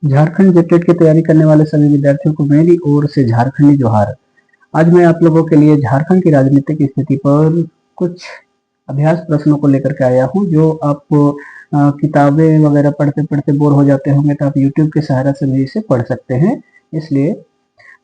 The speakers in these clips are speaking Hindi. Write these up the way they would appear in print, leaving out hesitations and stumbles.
झारखंड जेटेट की तैयारी करने वाले सभी विद्यार्थियों को मेरी ओर से झारखंडी जोहार। आज मैं आप लोगों के लिए झारखंड की राजनीतिक स्थिति पर कुछ अभ्यास प्रश्नों को लेकर के आया हूं, जो आपको किताबें वगैरह पढ़ते पढ़ते बोर हो जाते होंगे तो आप यूट्यूब के सहारा से भी इसे पढ़ सकते हैं। इसलिए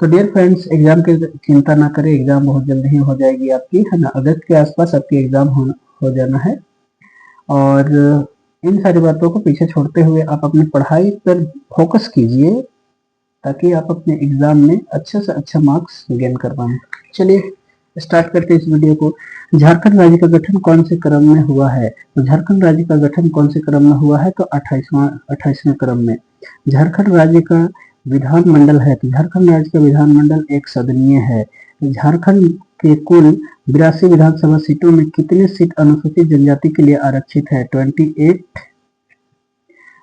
तो डियर फ्रेंड्स, एग्जाम की चिंता ना करें, एग्जाम बहुत जल्द ही हो जाएगी आपकी, है ना। अगस्त के आसपास आपकी एग्जाम हो जाना है। और इन सारी बातों को पीछे छोड़ते हुए आप अपनी पढ़ाई पर फोकस कीजिए, ताकि आप अपने एग्जाम में अच्छे से अच्छा मार्क्स गेन कर पाएं। चलिए स्टार्ट करते हैं इस वीडियो को। झारखंड राज्य का गठन कौन से क्रम में हुआ है? तो झारखंड राज्य का गठन कौन से क्रम में हुआ है? तो 28वें क्रम में। झारखंड राज्य का विधान मंडल है, तो झारखंड राज्य का विधान मंडल एक सदनीय है। झारखंड के कुल 82 विधानसभा सीटों में कितने सीट अनुसूचित जनजाति के लिए आरक्षित है? 28।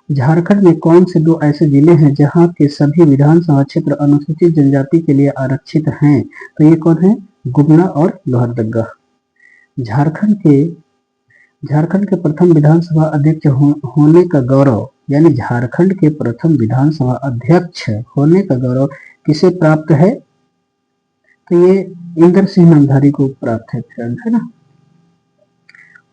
झारखंड में कौन से दो ऐसे जिले हैं जहां के सभी विधानसभा क्षेत्र अनुसूचित जनजाति के लिए आरक्षित हैं? तो ये कौन है? गुमला और लोहरदगा। झारखंड के प्रथम विधानसभा अध्यक्ष होने का गौरव, यानी झारखंड के प्रथम विधानसभा अध्यक्ष होने का गौरव किसे प्राप्त है? तो ये इंद्र सिंह नामधारी को प्राप्त है फ्रेंड, है ना।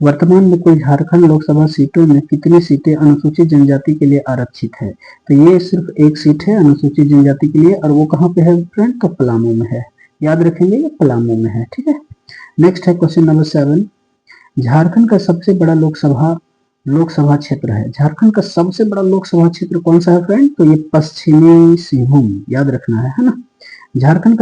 वर्तमान में कुल झारखंड लोकसभा सीटों में कितनी सीटें अनुसूचित जनजाति के लिए आरक्षित है? तो ये सिर्फ एक सीट है अनुसूचित जनजाति के लिए, और वो कहाँ पे है फ्रेंड? तो पलामू में है। याद रखेंगे, ये पलामू में है, ठीक है। नेक्स्ट है क्वेश्चन नंबर 7। झारखंड का सबसे बड़ा लोकसभा क्षेत्र है। झारखंड का सबसे बड़ा लोकसभा क्षेत्र कौन सा है फ्रेंड? तो ये पश्चिमी सिंहभूम, याद रखना है ना। झारखंड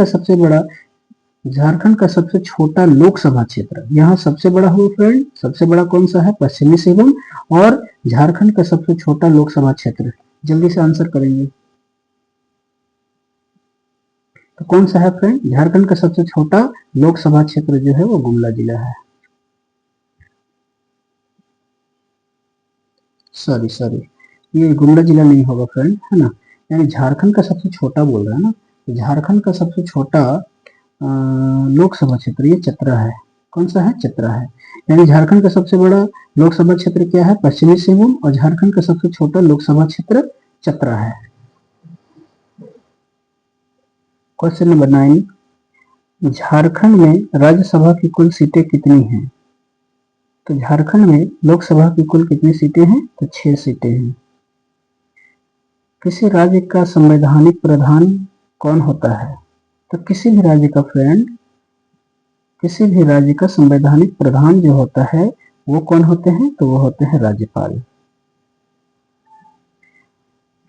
का सबसे छोटा लोकसभा क्षेत्र, यहाँ सबसे बड़ा हो फ्रेंड, सबसे बड़ा कौन सा है? पश्चिमी सिंहभूम। और झारखंड का सबसे छोटा लोकसभा क्षेत्र, जल्दी से आंसर करेंगे तो कौन सा है फ्रेंड? झारखंड का सबसे छोटा लोकसभा क्षेत्र जो है वो गुमला जिला है। सॉरी, ये गुमला जिला नहीं होगा फ्रेंड, है ना। यानी झारखंड का सबसे छोटा बोल रहा है ना, तो झारखंड का सबसे छोटा लोकसभा क्षेत्र ये चतरा है। कौन सा है? चतरा है। यानी झारखंड का सबसे बड़ा लोकसभा क्षेत्र क्या है? पश्चिमी सिंहभूम। और झारखंड का सबसे छोटा लोकसभा क्षेत्र चतरा है। Question number 9। झारखंड में राज्यसभा की कुल सीटें कितनी हैं? तो झारखंड में लोकसभा की कुल कितनी सीटें हैं? तो 6 सीटें हैं। किसी राज्य का संवैधानिक प्रधान कौन होता है? तो किसी भी राज्य का फ्रेंड, किसी भी राज्य का संवैधानिक प्रधान जो होता है वो कौन होते हैं? तो वो होते हैं राज्यपाल।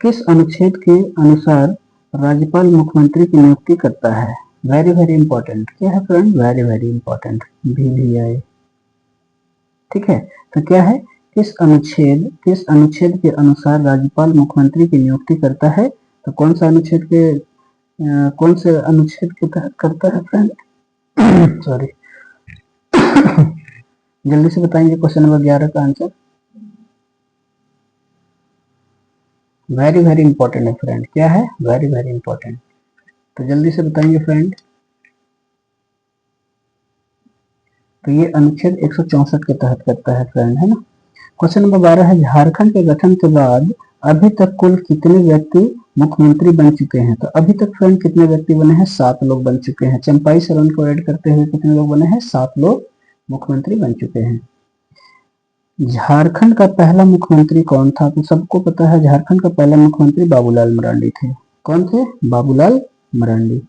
किस अनुच्छेद के अनुसार राज्यपाल मुख्यमंत्री की नियुक्ति करता है? Very very important. क्या है friend? Very very important. VVI, ठीक है। तो क्या है? किस अनुच्छेद के अनुसार राज्यपाल मुख्यमंत्री की नियुक्ति करता है? तो कौन से अनुच्छेद के तहत करता है फ्रेंड? सॉरी जल्दी से बताएंगे क्वेश्चन नंबर 11 का आंसर। वेरी वेरी इंपॉर्टेंट है फ्रेंड। क्या है? Very very important. तो जल्दी से बताएंगे फ्रेंड। तो ये अनुच्छेद 164 के तहत करता है फ्रेंड, है ना। क्वेश्चन नंबर 12 है, झारखंड के गठन के बाद अभी तक कुल कितने व्यक्ति मुख्यमंत्री बन चुके हैं? तो अभी तक फ्रेंड कितने व्यक्ति बने हैं? 7 लोग बन चुके हैं। चंपाई सोरेन को ऐड करते हुए कितने लोग बने हैं? 7 लोग मुख्यमंत्री बन चुके हैं। झारखंड का पहला मुख्यमंत्री कौन था? तो सबको पता है झारखंड का पहला मुख्यमंत्री बाबूलाल मरांडी थे। कौन थे? बाबूलाल मरांडी।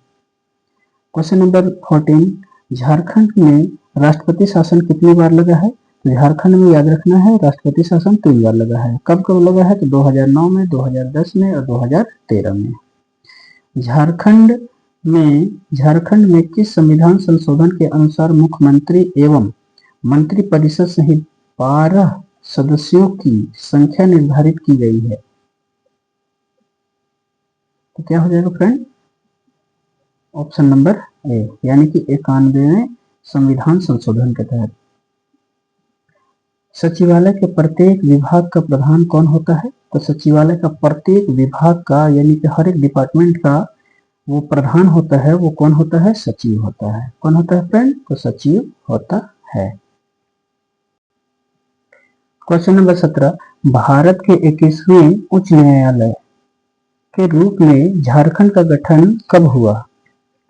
क्वेश्चन नंबर 14, झारखंड में राष्ट्रपति शासन कितनी बार लगा है? तो झारखंड में याद रखना है राष्ट्रपति शासन 3 बार लगा है। कब कब लगा है? तो 2009 में, 2010 में और 2013 में। झारखंड में किस संविधान संशोधन के अनुसार मुख्यमंत्री एवं मंत्रिपरिषद सहित 12 सदस्यों की संख्या निर्धारित की गई है? तो क्या हो जाएगा फ्रेंड? ऑप्शन नंबर ए, यानी कि 91वें संविधान संशोधन के तहत। सचिवालय के प्रत्येक विभाग का प्रधान कौन होता है? तो सचिवालय का प्रत्येक विभाग का, यानी कि हर एक डिपार्टमेंट का वो प्रधान होता है, वो कौन होता है? सचिव होता है। कौन होता है फ्रेंड? तो सचिव होता है। क्वेश्चन नंबर 17, भारत के 21वें उच्च न्यायालय के रूप में झारखंड का गठन कब हुआ?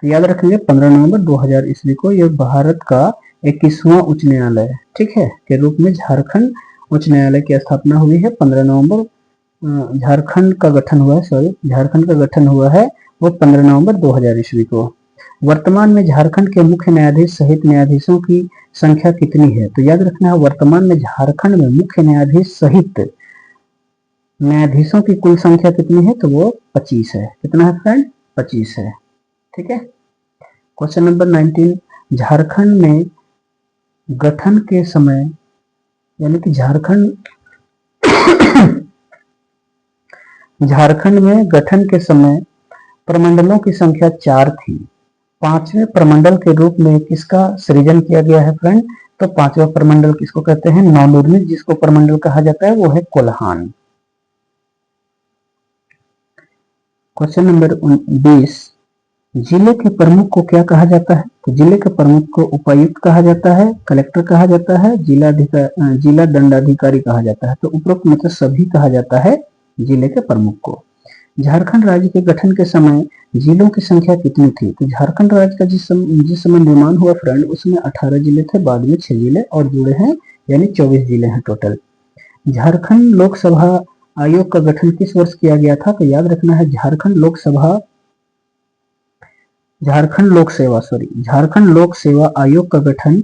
तो याद रखेंगे 15 नवंबर 2000 ईस्वी को यह भारत का 21वां उच्च न्यायालय, ठीक है, के रूप में झारखंड उच्च न्यायालय की स्थापना हुई है। 15 नवंबर झारखंड का गठन हुआ है, झारखंड का गठन हुआ है वो 15 नवंबर 2000 ईस्वी को। वर्तमान में झारखंड के मुख्य न्यायाधीश सहित न्यायाधीशों की संख्या कितनी है? तो याद रखना है वर्तमान में झारखंड में मुख्य न्यायाधीश सहित न्यायाधीशों की कुल संख्या कितनी है? तो वो 25 है। कितना है फ्रेंड? 25 है। ठीक है। क्वेश्चन नंबर 19, झारखंड में गठन के समय यानी कि झारखंड में गठन के समय प्रमंडलों की संख्या 4 थी। 5वें प्रमंडल के रूप में किसका सृजन किया गया है फ्रेंड? तो 5वां प्रमंडल किसको कहते हैं? नवनिर्मित जिसको प्रमंडल कहा जाता है वो है कोल्हान। क्वेश्चन नंबर 20, जिले के प्रमुख को क्या कहा जाता है? तो जिले के प्रमुख को उपायुक्त कहा जाता है, कलेक्टर कहा जाता है, जिला दंडाधिकारी कहा जाता है। तो उपरोक्त में से सभी कहा जाता है जिले के प्रमुख को। झारखंड राज्य के गठन के समय जिलों की संख्या कितनी थी? तो झारखंड राज्य का जिस समय निर्माण हुआ फ्रेंड उसमें 18 जिले थे, बाद में 6 जिले और जुड़े हैं, यानी 24 जिले हैं टोटल। झारखंड लोकसभा आयोग का गठन किस वर्ष किया गया था? तो याद रखना है झारखंड लोक सेवा आयोग का गठन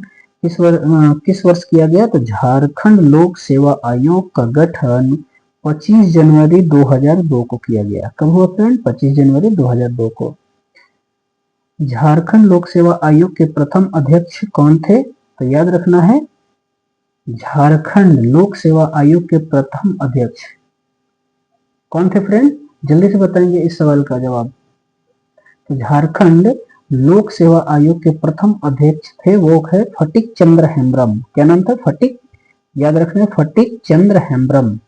किस वर्ष किया गया? तो झारखंड लोक सेवा आयोग का गठन 25 जनवरी 2002 को किया गया। कब हुआ फ्रेंड? 25 जनवरी 2002 को। झारखंड लोक सेवा आयोग के प्रथम अध्यक्ष कौन थे? तो याद रखना है झारखंड लोक सेवा आयोग के प्रथम अध्यक्ष कौन थे फ्रेंड? जल्दी से बताएंगे इस सवाल का जवाब। तो झारखंड लोक सेवा आयोग के प्रथम अध्यक्ष थे वो है फटिक चंद्र हेम्ब्रम। क्या नाम था? फटिक, याद रखना है Phatik Chandra Hembram.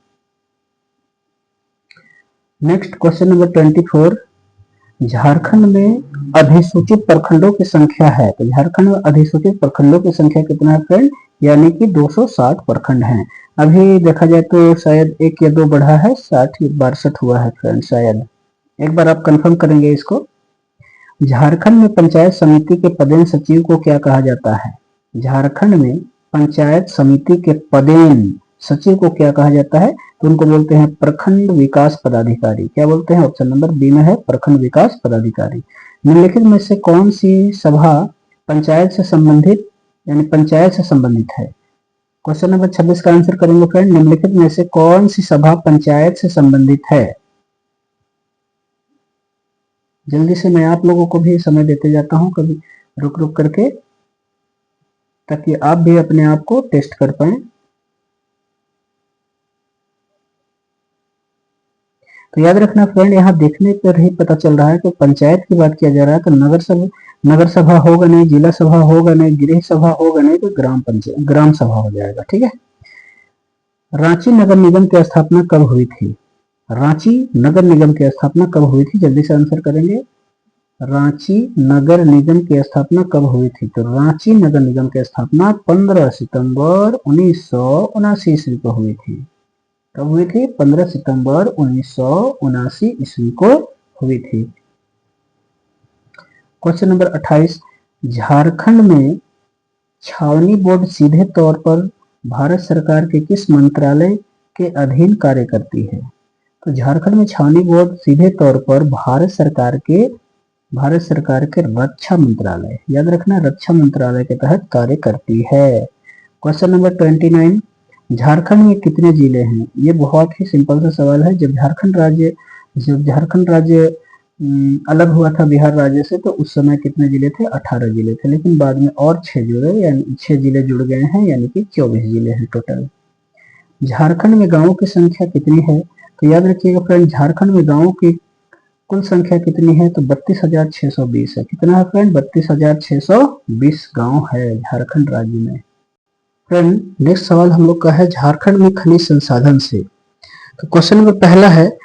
Next question number 24, Jharkhand में अधिसूचित प्रखंडों की संख्या है। तो झारखंड में अधिसूचित प्रखंडों की संख्या कितना है फ्रेंड? यानी कि 260 प्रखंड हैं। अभी देखा जाए तो शायद 1 या 2 बढ़ा है, 60 या 62 हुआ है फ्रेंड शायद। एक बार आप कंफर्म करेंगे इसको। झारखंड में पंचायत समिति के पदेन सचिव को क्या कहा जाता है? झारखंड में पंचायत समिति के पदेन सचिव को क्या कहा जाता है? तो उनको बोलते हैं प्रखंड विकास पदाधिकारी। क्या बोलते हैं? ऑप्शन नंबर बी में है प्रखंड विकास पदाधिकारी। निम्नलिखित में से कौन सी सभा पंचायत से संबंधित यानी पंचायत से संबंधित है? क्वेश्चन नंबर 26 का आंसर करेंगे फ्रेंड। निम्नलिखित में से कौन सी सभा पंचायत से संबंधित है? जल्दी से मैं आप लोगों को भी समय देते जाता हूं, कभी रुक रुक करके, ताकि आप भी अपने आप को टेस्ट कर पाए। तो याद रखना फ्रेंड, यहाँ देखने पर ही पता चल रहा है कि पंचायत की बात किया जा रहा है तो नगर सभा होगा नहीं, जिला सभा होगा नहीं, गृह सभा होगा नहीं, तो ग्राम सभा हो जाएगा। ठीक है। रांची नगर निगम की स्थापना कब हुई थी? रांची नगर निगम की स्थापना कब हुई थी? जल्दी से आंसर करेंगे। रांची नगर निगम की स्थापना कब हुई थी? तो रांची नगर निगम की स्थापना 15 सितंबर 1979 ईस्वी को हुई थी। कब हुई थी? 15 सितंबर 1979 ईस्वी को हुई थी। क्वेश्चन नंबर 28, झारखंड में छावनी बोर्ड सीधे तौर पर भारत सरकार के किस मंत्रालय के अधीन कार्य करती है? तो झारखंड में छावनी बोर्ड सीधे तौर पर भारत सरकार के रक्षा मंत्रालय, याद रखना रक्षा मंत्रालय के तहत कार्य करती है। क्वेश्चन नंबर 29, झारखंड में कितने जिले हैं? ये बहुत ही सिंपल सा सवाल है। जब झारखंड राज्य अलग हुआ था बिहार राज्य से तो उस समय कितने जिले थे? 18 जिले थे, लेकिन बाद में और 6 जिले जुड़ गए हैं, यानी कि 24 जिले हैं टोटल। झारखंड में गांवों की संख्या कितनी है? तो याद रखिएगा फ्रेंड, झारखंड में गांवों की कुल संख्या कितनी है? तो 32,620 है। कितना है फ्रेंड? 32,620 गांव है झारखंड राज्य में। फ्रेंड नेक्स्ट सवाल हम लोग का है झारखंड में खनिज संसाधन से। तो क्वेश्चन नंबर पहला है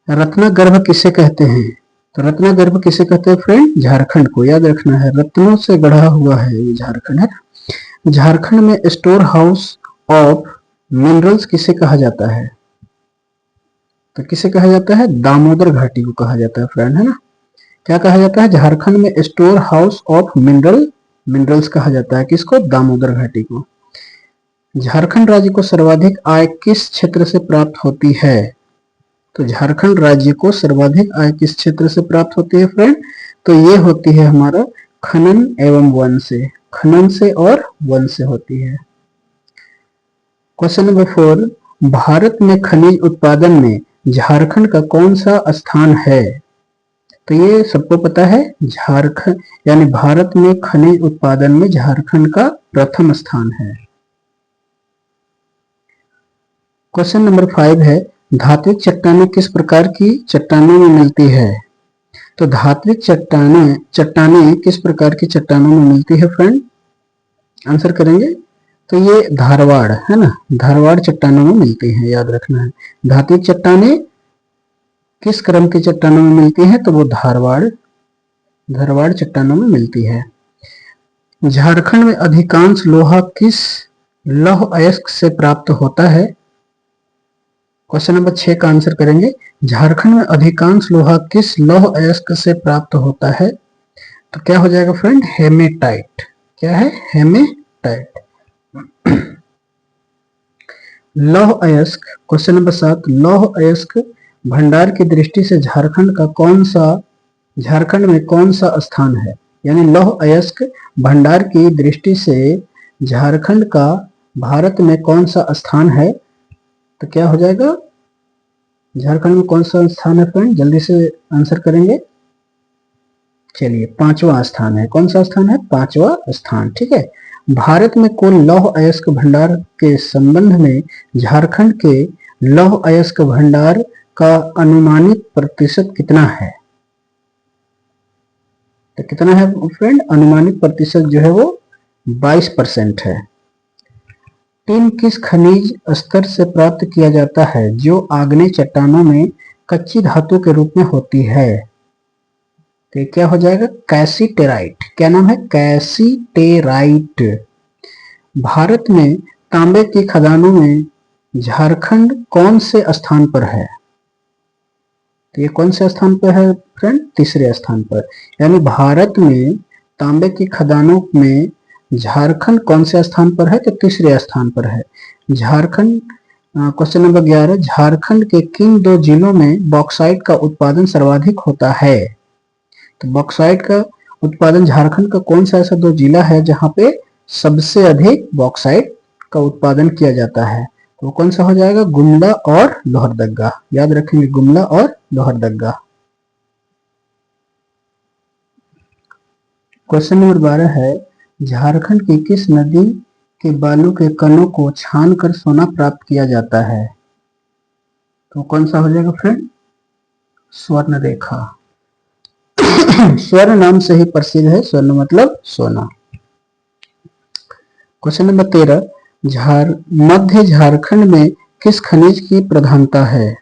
रत्नगर्भ किसे कहते हैं? तो रत्नगर्भ किसे कहते हैं फ्रेंड? झारखंड को। याद रखना है रत्नों से गढ़ा हुआ है ये झारखंड है। झारखंड में स्टोर हाउस ऑफ मिनरल्स किसे कहा जाता है? तो किसे कहा जाता है? दामोदर घाटी को कहा जाता है फ्रेंड, है ना। क्या कहा जाता है? झारखंड में स्टोर हाउस ऑफ मिनरल्स कहा जाता है। किसको? दामोदर घाटी को। झारखंड राज्य को सर्वाधिक आय किस क्षेत्र से प्राप्त होती है? तो झारखंड राज्य को सर्वाधिक आय किस क्षेत्र से प्राप्त होती है फ्रेंड? तो ये होती है हमारा खनन एवं वन से, खनन से और वन से होती है। क्वेश्चन नंबर 4, भारत में खनिज उत्पादन में झारखंड का कौन सा स्थान है? तो ये सबको पता है, झारखंड यानी भारत में खनिज उत्पादन में झारखंड का प्रथम स्थान है। क्वेश्चन नंबर 5 है, धात्विक चट्टानें किस प्रकार की चट्टानों में मिलती है? तो धात्विक चट्टानें किस प्रकार की चट्टानों में मिलती है फ्रेंड? आंसर करेंगे तो ये धारवाड़, है ना, धारवाड़ चट्टानों में मिलती है, याद रखना है। धात्विक चट्टानें किस क्रम की चट्टानों में मिलती है? तो वो धारवाड़ चट्टानों में मिलती है। झारखंड में अधिकांश लोहा किस लौह अयस्क से प्राप्त होता है? क्वेश्चन नंबर 6 का आंसर करेंगे, झारखंड में अधिकांश लोहा किस लौह अयस्क से प्राप्त होता है? तो क्या हो जाएगा फ्रेंड? हेमेटाइट। क्या है? हेमेटाइट। लौह अयस्क, क्वेश्चन नंबर 7, लौह अयस्क भंडार की दृष्टि से झारखंड में कौन सा स्थान है? यानी लौह अयस्क भंडार की दृष्टि से झारखंड का भारत में कौन सा स्थान है? तो क्या हो जाएगा? झारखंड में कौन सा स्थान है फ्रेंड? जल्दी से आंसर करेंगे। चलिए, 5वां स्थान है। कौन सा स्थान है? 5वां स्थान, ठीक है। भारत में कुल लौह अयस्क भंडार के संबंध में झारखंड के लौह अयस्क भंडार का अनुमानित प्रतिशत कितना है? तो कितना है फ्रेंड? अनुमानित प्रतिशत जो है वो 22% है। टिन किस खनिज स्तर से प्राप्त किया जाता है जो आग्नेय चट्टानों में कच्ची धातु के रूप में होती है? तो क्या हो जाएगा? कैसीटेराइट। क्या नाम है? कैसीटेराइट। भारत में तांबे की खदानों में झारखंड कौन से स्थान पर है? तो ये कौन से स्थान पर है फ्रेंड? तीसरे स्थान पर। यानी भारत में तांबे की खदानों में झारखंड कौन से स्थान पर है? तो तीसरे स्थान पर है। झारखंड, क्वेश्चन नंबर 11, झारखंड के किन 2 जिलों में बॉक्साइट का उत्पादन सर्वाधिक होता है? तो बॉक्साइट का उत्पादन झारखंड का कौन सा ऐसा 2 जिला है जहां पे सबसे अधिक बॉक्साइट का उत्पादन किया जाता है? तो कौन सा हो जाएगा? गुमला और लोहरदगा। याद रखेंगे, गुमला और लोहरदगा। क्वेश्चन नंबर 12 है, झारखंड की किस नदी के बालू के कणों को छानकर सोना प्राप्त किया जाता है? तो कौन सा हो जाएगा फ्रेंड? स्वर्ण रेखा। स्वर्ण नाम से ही प्रसिद्ध है, स्वर्ण मतलब सोना। क्वेश्चन नंबर 13, मध्य झारखंड में किस खनिज की प्रधानता है?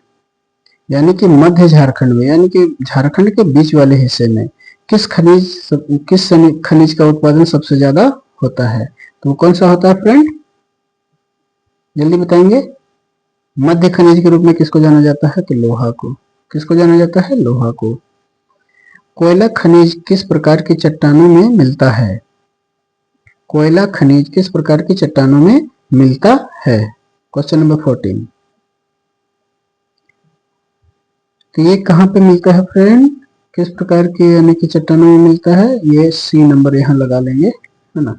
यानी कि मध्य झारखंड में, यानी कि झारखंड के बीच वाले हिस्से में किस खनिज का उत्पादन सबसे ज्यादा होता है? तो कौन सा होता है फ्रेंड? जल्दी बताएंगे। मध्य खनिज के रूप में किसको जाना जाता है? तो लोहा को। किसको जाना जाता है? लोहा को। कोयला खनिज किस प्रकार की चट्टानों में मिलता है? कोयला खनिज किस प्रकार की चट्टानों में मिलता है? क्वेश्चन नंबर 14, तो ये कहां पे मिलता है फ्रेंड? किस प्रकार की यानी कि चट्टानों में मिलता है? ये सी नंबर यहां लगा लेंगे, है ना।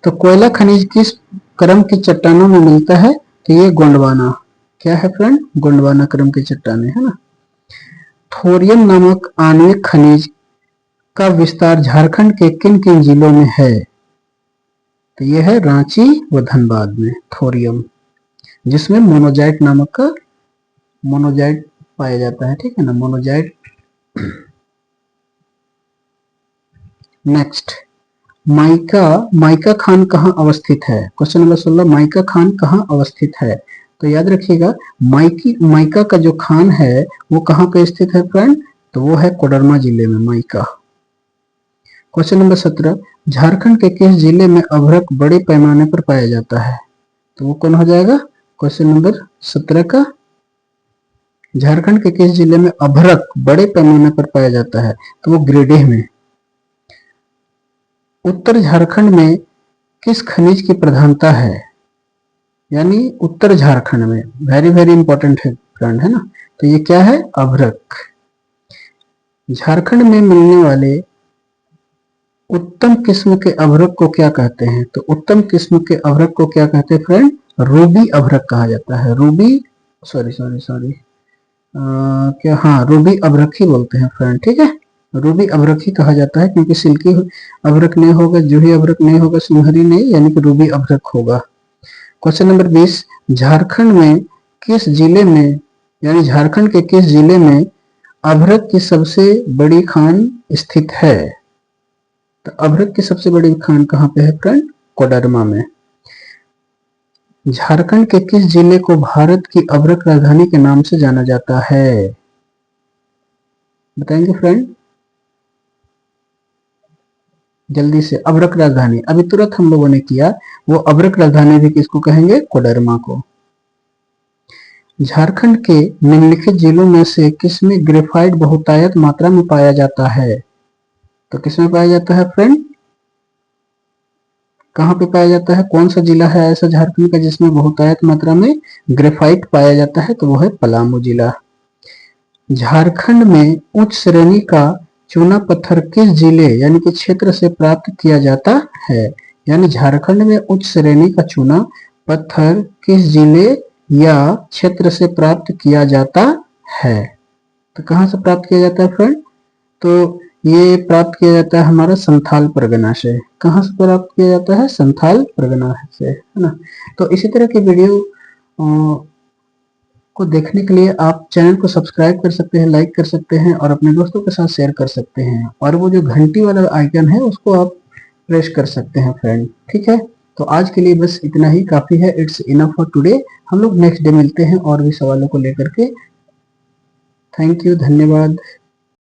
तो कोयला खनिज किस क्रम की चट्टानों में मिलता है? तो ये गोंडवाना। क्या है फ्रेंड? गोंडवाना क्रम की चट्टानें, है ना। थोरियम नामक आणविक खनिज का विस्तार झारखंड के किन किन जिलों में है? तो ये है रांची व धनबाद में थोरियम, जिसमें मोनोजाइट नामक का मोनोजाइट पाया जाता है, ठीक है ना, मोनोजाइट। नेक्स्ट, माइका खान कहाँ अवस्थित है? क्वेश्चन नंबर 16, माइका खान कहाँ अवस्थित है? तो याद रखिएगा, माइका का जो खान है वो कहाँ पे स्थित है फ्रेंड? तो वो है कोडरमा जिले में माइका। क्वेश्चन नंबर 17, झारखंड के किस जिले में अभ्रक बड़े पैमाने पर पाया जाता है? तो वो कौन हो जाएगा? क्वेश्चन नंबर 17 का झारखंड के किस जिले में अभ्रक बड़े पैमाने पर पाया जाता है? तो वो गिरिडीह में। उत्तर झारखंड में किस खनिज की प्रधानता है? यानी उत्तर झारखंड में, वेरी वेरी इंपॉर्टेंट है फ्रेंड, है ना। तो ये क्या है? अभ्रक। झारखंड में मिलने वाले उत्तम किस्म के अभ्रक को क्या कहते हैं? तो उत्तम किस्म के अभ्रक को क्या कहते हैं फ्रेंड? रूबी अभ्रक कहा जाता है। रूबी, सॉरी सॉरी सॉरी, क्या, हाँ, रूबी अभ्रक ही बोलते हैं फ्रेंड, ठीक है। रूबी अभ्रक ही कहा जाता है, क्योंकि सिल्की अभ्रक नहीं होगा, जूही अभ्रक नहीं होगा, सुनहरी नहीं, यानी कि रूबी अभ्रक होगा। क्वेश्चन नंबर 20, झारखंड में किस जिले में, यानी झारखंड के किस जिले में अभ्रक की सबसे बड़ी खान स्थित है? तो अभ्रक की सबसे बड़ी खान कहाँ पे है फ्रेंड? कोडरमा में। झारखंड के किस जिले को भारत की अभ्रक राजधानी के नाम से जाना जाता है? बताएंगे फ्रेंड? जल्दी से। अभ्रक राजधानी अभी तुरंत हम लोगों ने किया, वो अभ्रक राजधानी भी किसको कहेंगे? कोडरमा को। झारखंड के निम्नलिखित जिलों में से किसमें ग्रेफाइट बहुतायत मात्रा में पाया जाता है? तो किसमें पाया जाता है फ्रेंड? कहाँ पे पाया जाता है? कौन सा जिला है ऐसा झारखंड का जिसमें बहुतायत मात्रा में ग्रेफाइट पाया जाता है? तो वो है पलामू जिला। झारखंड में उच्च श्रेणी का चूना पत्थर किस जिले यानी कि क्षेत्र से प्राप्त किया जाता है? यानी झारखंड में उच्च श्रेणी का चूना पत्थर किस जिले या क्षेत्र से प्राप्त किया जाता है? तो कहाँ से प्राप्त किया जाता है फ्रेंड? तो ये प्राप्त किया जाता है हमारा संथाल परगना से। कहाँ से प्राप्त किया जाता है? संथाल परगना से, है ना। तो इसी तरह की वीडियो को देखने के लिए आप चैनल को सब्सक्राइब कर सकते हैं, लाइक कर सकते हैं और अपने दोस्तों के साथ शेयर कर सकते हैं, और वो जो घंटी वाला आइकन है उसको आप प्रेस कर सकते हैं फ्रेंड, ठीक है। तो आज के लिए बस इतना ही काफी है। It's enough for today. हम लोग नेक्स्ट डे मिलते हैं और भी सवालों को लेकर के। थैंक यू, धन्यवाद।